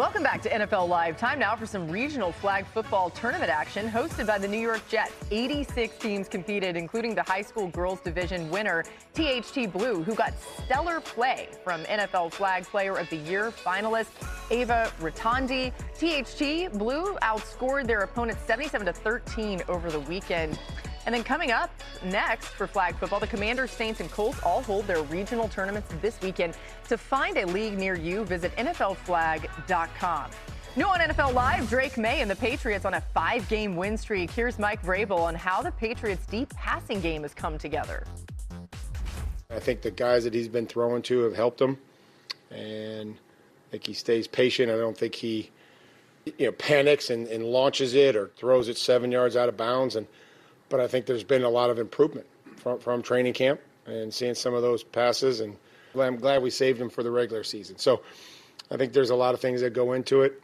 Welcome back to NFL Live. Time now for some regional flag football tournament action hosted by the New York Jets. 86 teams competed, including the high school girls division winner, THT Blue, who got stellar play from NFL Flag Player of the Year finalist Ava Rotondi. THT Blue outscored their opponents 77-13 over the weekend. And then coming up next for flag football, the Commanders, Saints, and Colts all hold their regional tournaments this weekend. To find a league near you, visit NFLflag.com. New on NFL Live, Drake Maye and the Patriots on a 5-game win streak. Here's Mike Vrabel on how the Patriots' deep passing game has come together. I think the guys that he's been throwing to have helped him, and I think he stays patient. I don't think he panics and launches it or throws it 7 yards out of bounds. But I think there's been a lot of improvement from training camp and seeing some of those passes, and I'm glad we saved them for the regular season. So I think there's a lot of things that go into it.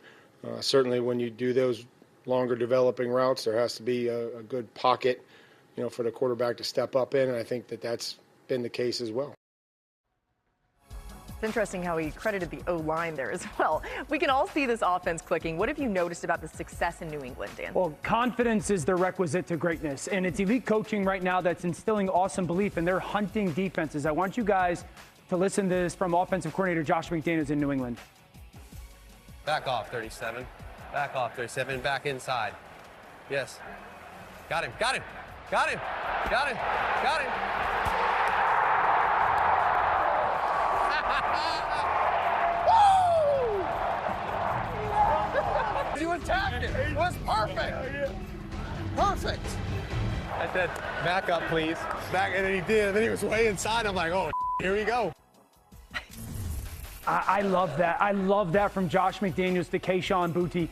Certainly when you do those longer developing routes, there has to be a good pocket, for the quarterback to step up in, and I think that's been the case as well. It's interesting how he credited the O-line there as well. We can all see this offense clicking. What have you noticed about the success in New England, Dan? Well, confidence is the requisite to greatness, and it's elite coaching right now that's instilling awesome belief, and they're hunting defenses. I want you guys to listen to this from offensive coordinator Josh McDaniels in New England. Back off, 37. Back off, 37. Back inside. Yes. Got him. Got him. Got him. Got him. Got him. Woo! You attacked it. It was perfect. Perfect. I said, back up, please. Back, and then he did. And then he was way inside. I'm like, oh, here we go. I love that. I love that from Josh McDaniels to Kayshon Boutte.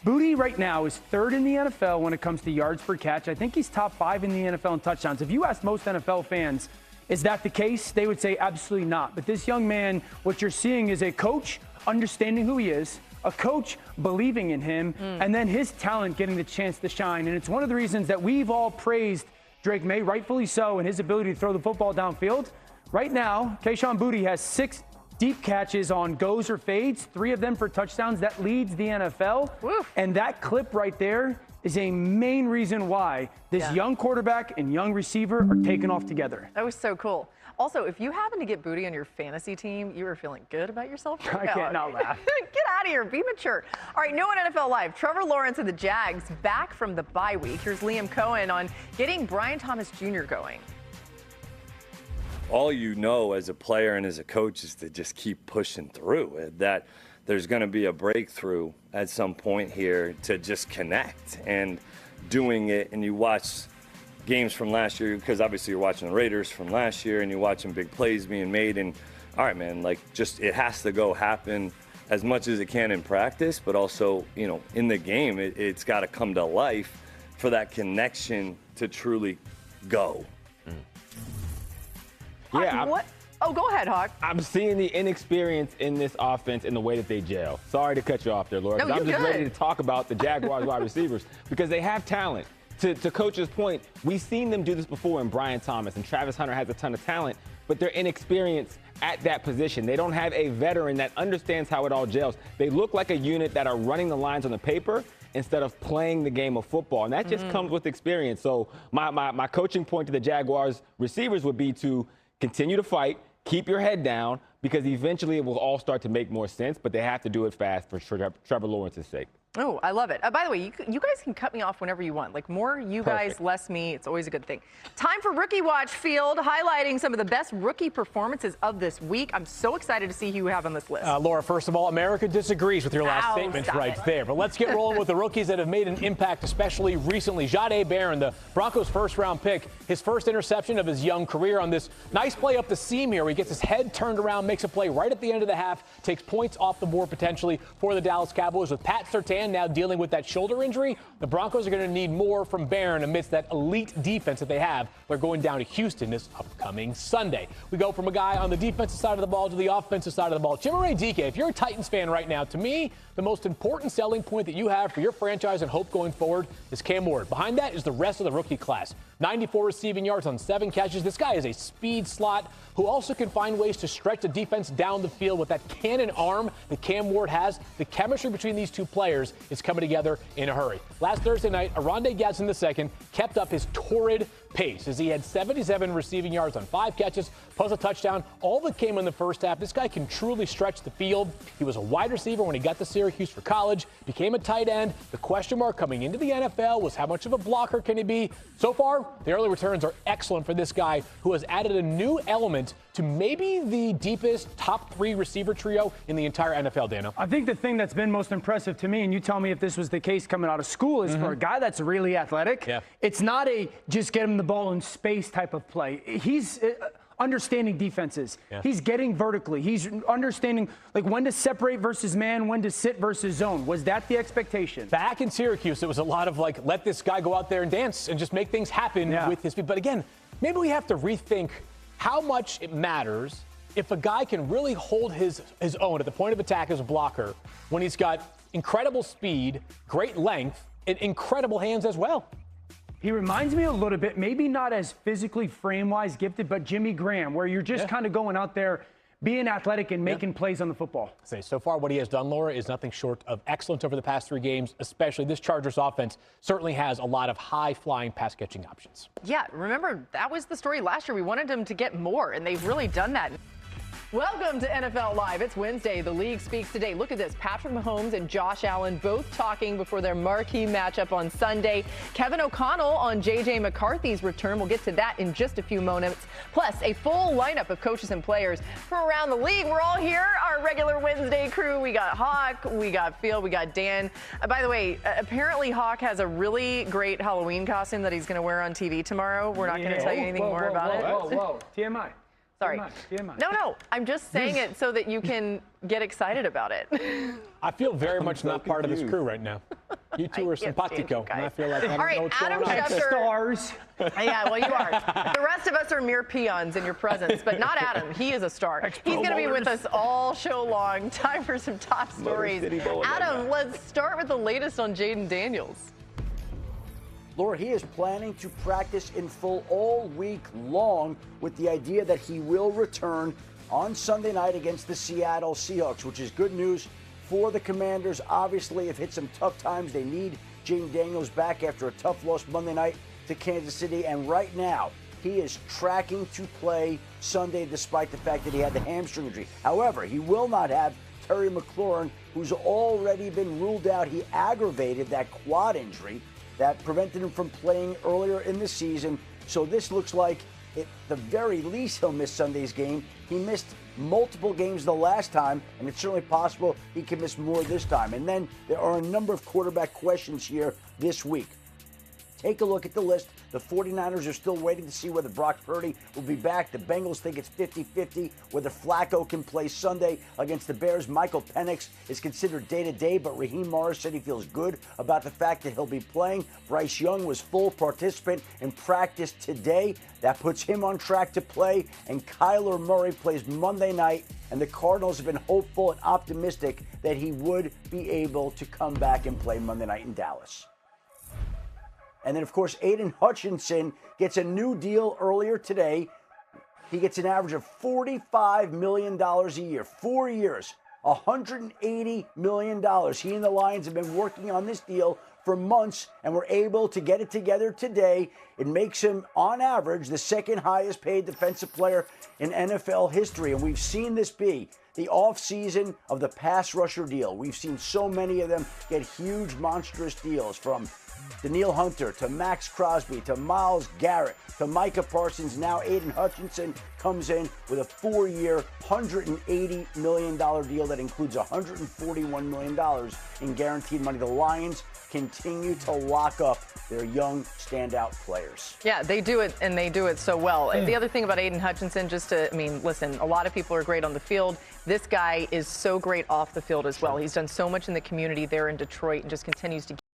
Boutte right now is third in the NFL when it comes to yards per catch. I think he's top 5 in the NFL in touchdowns. If you ask most NFL fans, is that the case? They would say absolutely not. But this young man, what you're seeing is a coach understanding who he is, a coach believing in him, and then his talent getting the chance to shine. And it's one of the reasons that we've all praised Drake Maye, rightfully so, and his ability to throw the football downfield. Right now, Kayshon Boutte has 6 deep catches on goes or fades, 3 of them for touchdowns. That leads the NFL. Woof. And that clip right there is a main reason why this young quarterback and young receiver are taking off together. That was so cool. Also, if you happen to get Boutte on your fantasy team, you are feeling good about yourself right I can't not laugh. Get out of here. Be mature. All right, new on NFL Live. Trevor Lawrence and the Jags back from the bye week. Here's Liam Cohen on getting Brian Thomas Jr. going. All you know as a player and as a coach is to just keep pushing through, that there's going to be a breakthrough at some point here to just connect and doing it. And you watch games from last year, because obviously you're watching the Raiders from last year and you're watching big plays being made. And all right, man, just it has to go happen as much as it can in practice, but also, in the game, it's got to come to life for that connection to truly go. Yeah. What? Oh, go ahead, Hawk. I'm seeing the inexperience in this offense in the way that they gel. Sorry to cut you off there, Laura. No, I'm just good. ready to talk about the Jaguars wide receivers because they have talent. To Coach's point, we've seen them do this before in Brian Thomas, and Travis Hunter has a ton of talent, but they're inexperienced at that position. They don't have a veteran that understands how it all gels. They look like a unit that are running the lines on the paper instead of playing the game of football, and that just comes with experience. So my coaching point to the Jaguars receivers would be to continue to fight, keep your head down, because eventually it will all start to make more sense, but they have to do it fast for Trevor Lawrence's sake. Oh, I love it. By the way, you guys can cut me off whenever you want. More you guys, less me. It's always a good thing. Time for Rookie Watch Field, highlighting some of the best rookie performances of this week. I'm so excited to see who you have on this list. Laura, first of all, America disagrees with your last statement right there. But let's get rolling with the rookies that have made an impact, especially recently. Jahdae Barron, the Broncos' first-round pick, his first interception of his young career on this nice play up the seam here. He gets his head turned around, makes a play right at the end of the half, takes points off the board potentially for the Dallas Cowboys with Pat Surtain and now dealing with that shoulder injury, the Broncos are going to need more from Barron amidst that elite defense that they have. They're going down to Houston this upcoming Sunday. We go from a guy on the defensive side of the ball to the offensive side of the ball. Chimere Dike, if you're a Titans fan right now, to me, the most important selling point that you have for your franchise and hope going forward is Cam Ward. Behind that is the rest of the rookie class. 94 receiving yards on 7 catches. This guy is a speed slot who also can find ways to stretch the defense down the field with that cannon arm that Cam Ward has. The chemistry between these two players is coming together in a hurry. Last Thursday night, Arondé Gadsden II kept up his torrid pace as he had 77 receiving yards on 5 catches, plus a touchdown. All that came in the first half. This guy can truly stretch the field. He was a wide receiver when he got to Syracuse for college, became a tight end. The question mark coming into the NFL was how much of a blocker can he be? So far, the early returns are excellent for this guy who has added a new element to maybe the deepest top 3 receiver trio in the entire NFL, Dano. I think the thing that's been most impressive to me, and you tell me if this was the case coming out of school, is for a guy that's really athletic, it's not a just get him the ball in space type of play. He's understanding defenses. He's getting vertically. He's understanding like when to separate versus man, when to sit versus zone. Was that the expectation? Back in Syracuse, it was a lot of like, let this guy go out there and dance and just make things happen with his feet. But again, maybe we have to rethink how much it matters if a guy can really hold his own at the point of attack as a blocker when he's got incredible speed, great length, and incredible hands as well. He reminds me a little bit, maybe not as physically frame-wise gifted, but Jimmy Graham, where you're just kind of going out there, being athletic and making plays on the football. So far, what he has done, Laura, is nothing short of excellent over the past 3 games, especially this Chargers offense certainly has a lot of high-flying pass-catching options. Yeah, remember, that was the story last year. We wanted him to get more, and they've really done that. Welcome to NFL Live. It's Wednesday. The league speaks today. Look at this. Patrick Mahomes and Josh Allen both talking before their marquee matchup on Sunday. Kevin O'Connell on J.J. McCarthy's return. We'll get to that in just a few moments. Plus, a full lineup of coaches and players from around the league. We're all here, our regular Wednesday crew. We got Hawk, we got Phil, we got Dan. By the way, apparently Hawk has a really great Halloween costume that he's going to wear on TV tomorrow. We're not going to tell you anything more about it. Whoa. TMI. Sorry. TMI. No. I'm just saying it so that you can get excited about it. I feel very much not part of this crew right now. You two are simpatico. And I feel like I don't know what's Adam going on. Schefter. Stars. Yeah, well, you are. The rest of us are mere peons in your presence, but not Adam. He is a star. He's going to be with us all show long. Time for some top stories. Adam, let's start with the latest on Jaden Daniels. Laura, he is planning to practice in full all week long with the idea that he will return on Sunday night against the Seattle Seahawks, which is good news for the Commanders. Obviously, have hit some tough times. They need Jaden Daniels back after a tough loss Monday night to Kansas City. And right now, he is tracking to play Sunday despite the fact that he had the hamstring injury. However, he will not have Terry McLaurin, who's already been ruled out. He aggravated that quad injury that prevented him from playing earlier in the season. So this looks like, at the very least, he'll miss Sunday's game. He missed multiple games the last time, and it's certainly possible he can miss more this time. And then there are a number of quarterback questions here this week. Take a look at the list. The 49ers are still waiting to see whether Brock Purdy will be back. The Bengals think it's 50-50 whether Flacco can play Sunday against the Bears. Michael Penix is considered day-to-day, but Raheem Morris said he feels good about the fact that he'll be playing. Bryce Young was full participant in practice today. That puts him on track to play. And Kyler Murray plays Monday night, and the Cardinals have been hopeful and optimistic that he would be able to come back and play Monday night in Dallas. And then, of course, Aiden Hutchinson gets a new deal earlier today. He gets an average of $45 million a year, 4 years, $180 million. He and the Lions have been working on this deal for months and were able to get it together today. It makes him, on average, the second highest paid defensive player in NFL history. And we've seen this be the offseason of the pass rusher deal. We've seen so many of them get huge, monstrous deals, from Danielle Hunter to Max Crosby to Myles Garrett to Micah Parsons. Now Aiden Hutchinson comes in with a 4-year, $180 million deal that includes $141 million in guaranteed money. The Lions continue continue to lock up their young standout players. Yeah, they do it, and they do it so well. The other thing about Aiden Hutchinson, listen, a lot of people are great on the field. This guy is so great off the field as well. He's done so much in the community there in Detroit and just continues to